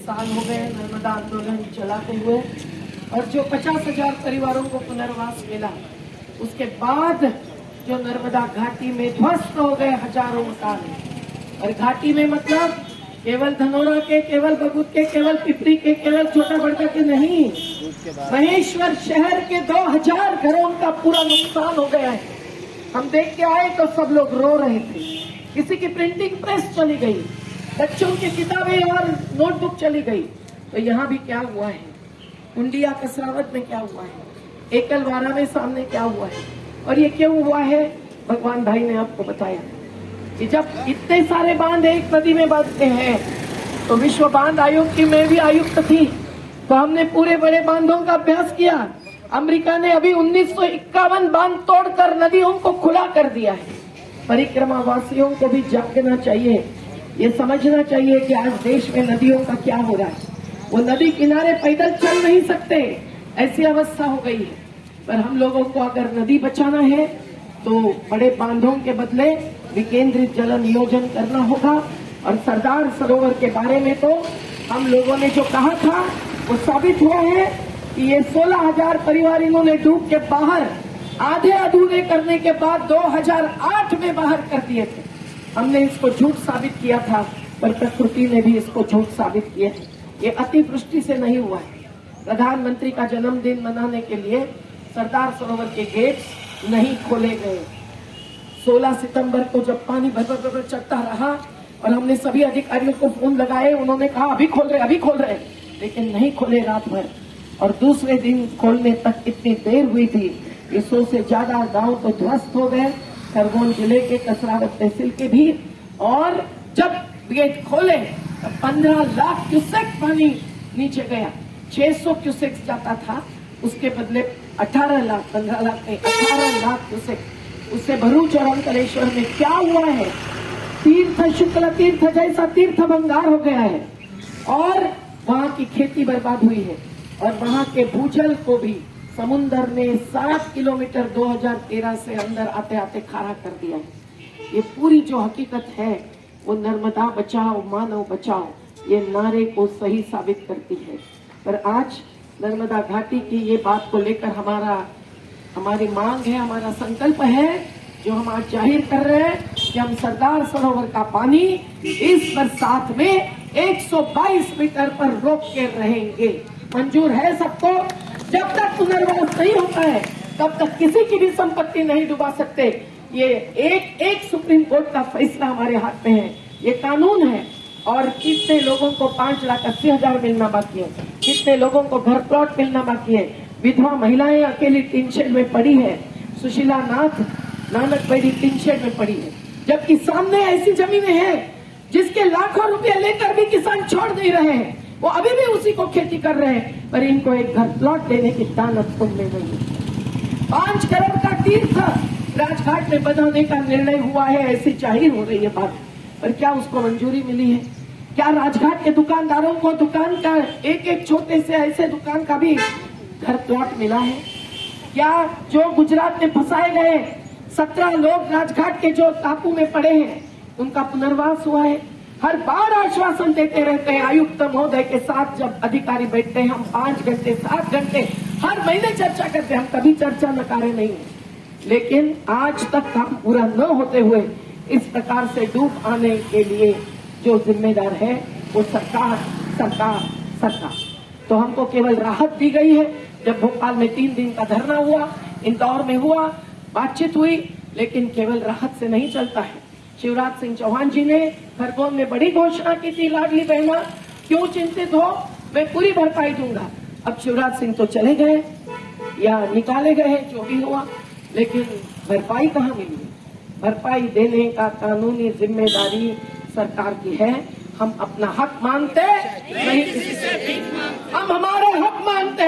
साल हो गए नर्मदा आंदोलन चलाते हुए, और जो 50,000 परिवारों को पुनर्वास मिला, उसके बाद जो नर्मदा घाटी में ध्वस्त हो गए हजारों मकान, और घाटी में मतलब केवल धनोरा के, केवल बगुत के, केवल पिपरी के, केवल छोटा बड़का के नहीं, महेश्वर शहर के 2000 घरों का पूरा नुकसान हो गया है। हम देख के आए तो सब लोग रो रहे थे। किसी की प्रिंटिंग प्रेस चली गई, बच्चों की किताबें और नोटबुक चली गई। तो यहाँ भी क्या हुआ है, कुंडिया कसरावत में क्या हुआ है, एकलवारा में सामने क्या हुआ है, और ये क्यों हुआ है भगवान भाई ने आपको बताया कि जब इतने सारे बांध एक नदी में बांधते हैं, तो विश्व बांध आयोग की मैं भी आयुक्त थी, तो हमने पूरे बड़े बांधों का अभ्यास किया। अमेरिका ने अभी 1951 बांध तोड़कर नदियों को खुला कर दिया है। परिक्रमा वासियों को भी जागना चाहिए, ये समझना चाहिए कि आज देश में नदियों का क्या हो रहा है। वो नदी किनारे पैदल चल नहीं सकते, ऐसी अवस्था हो गई है। पर हम लोगों को अगर नदी बचाना है तो बड़े बांधों के बदले विकेंद्रित जल नियोजन करना होगा। और सरदार सरोवर के बारे में तो हम लोगों ने जो कहा था वो साबित हुआ है कि ये 16,000 परिवार इन्होंने डूब के बाहर आधे अधूरे करने के बाद 2008 में बाहर कर दिए थे। हमने इसको झूठ साबित किया था, पर प्रकृति ने भी इसको झूठ साबित किया है। ये अतिवृष्टि से नहीं हुआ है। प्रधानमंत्री का जन्मदिन मनाने के लिए सरदार सरोवर के गेट्स नहीं खोले गए। 16 सितंबर को जब पानी भर चढ़ता रहा और हमने सभी अधिकारियों को फोन लगाए, उन्होंने कहा अभी खोल रहे, लेकिन नहीं खोले रात भर। और दूसरे दिन खोलने तक इतनी देर हुई थी कि 100 से ज्यादा गांव तो ध्वस्त हो गए, खरगोन जिले के कसरावत तहसील के भी। और जब गेट खोले तो 15 लाख क्यूसेक पानी नीचे गया। 600 क्यूसेक जाता था, उसके बदले 18 लाख, 15 लाख नहीं 18 लाख क्यूसेक। उससे भरूच और अंकलेश्वर में क्या हुआ है, तीर्थ शुक्ल तीर्थ जैसा तीर्थ भंगार हो गया है, और वहाँ की खेती बर्बाद हुई है, और वहाँ के भूजल को भी समुन्दर ने 7 किलोमीटर 2013 से अंदर आते आते खारा कर दिया है। ये पूरी जो हकीकत है वो नर्मदा बचाओ मानव बचाओ ये नारे को सही साबित करती है। पर आज नर्मदा घाटी की ये बात को लेकर हमारी मांग है, हमारा संकल्प है, जो हम आज जाहिर कर रहे हैं कि हम सरदार सरोवर का पानी इस बरसात में 122 मीटर पर रोक के रहेंगे। मंजूर है सबको? जब तक पुनर्वास नहीं होता है तब तक किसी की भी संपत्ति नहीं डुबा सकते। ये एक सुप्रीम कोर्ट का फैसला हमारे हाथ में है, ये कानून है। और कितने लोगों को 5,80,000 मिलना बाकी है, कितने लोगों को घर प्लॉट मिलना बाकी है। विधवा महिलाएं अकेली टीन शेड में पड़ी है, सुशीला नानक बेड़ी टीन शेड में पड़ी है, जबकि सामने ऐसी जमीनें हैं जिसके लाखों रुपए लेकर भी किसान छोड़ नहीं रहे हैं, वो अभी भी उसी को खेती कर रहे हैं, पर इनको एक घर प्लॉट देने की दानत तुमने नहीं। 5 करोड़ का तीर्थ राजघाट में बनाने का निर्णय हुआ है, ऐसी जाहिर हो रही है बात, पर क्या उसको मंजूरी मिली है? क्या राजघाट के दुकानदारों को दुकान का एक छोटे से ऐसे दुकान का भी घर प्लॉट मिला है? क्या जो गुजरात में फंसाए गए 17 लोग राजघाट के जो टापू में पड़े हैं उनका पुनर्वास हुआ है? हर बार आश्वासन देते रहते हैं आयुक्त महोदय के साथ, जब अधिकारी बैठते हैं हम 5 घंटे 7 घंटे हर महीने चर्चा करते हैं, हम कभी चर्चा नकारे नहीं है। लेकिन आज तक काम पूरा न होते हुए इस प्रकार से डूब आने के लिए जो जिम्मेदार है वो सरकार। तो हमको केवल राहत दी गई है। जब भोपाल में 3 दिन का धरना हुआ, इंदौर में हुआ, बातचीत हुई, लेकिन केवल राहत से नहीं चलता है। शिवराज सिंह चौहान जी ने खरगोन में बड़ी घोषणा की थी, लाडली बहना क्यों चिंतित हो, मैं पूरी भरपाई दूंगा। अब शिवराज सिंह तो चले गए या निकाले गए, जो भी हुआ, लेकिन भरपाई कहाँ मिली? भरपाई देने का कानूनी जिम्मेदारी सरकार की है। हम अपना हक मानते नहीं, किसी से हम हमारे हक मानते।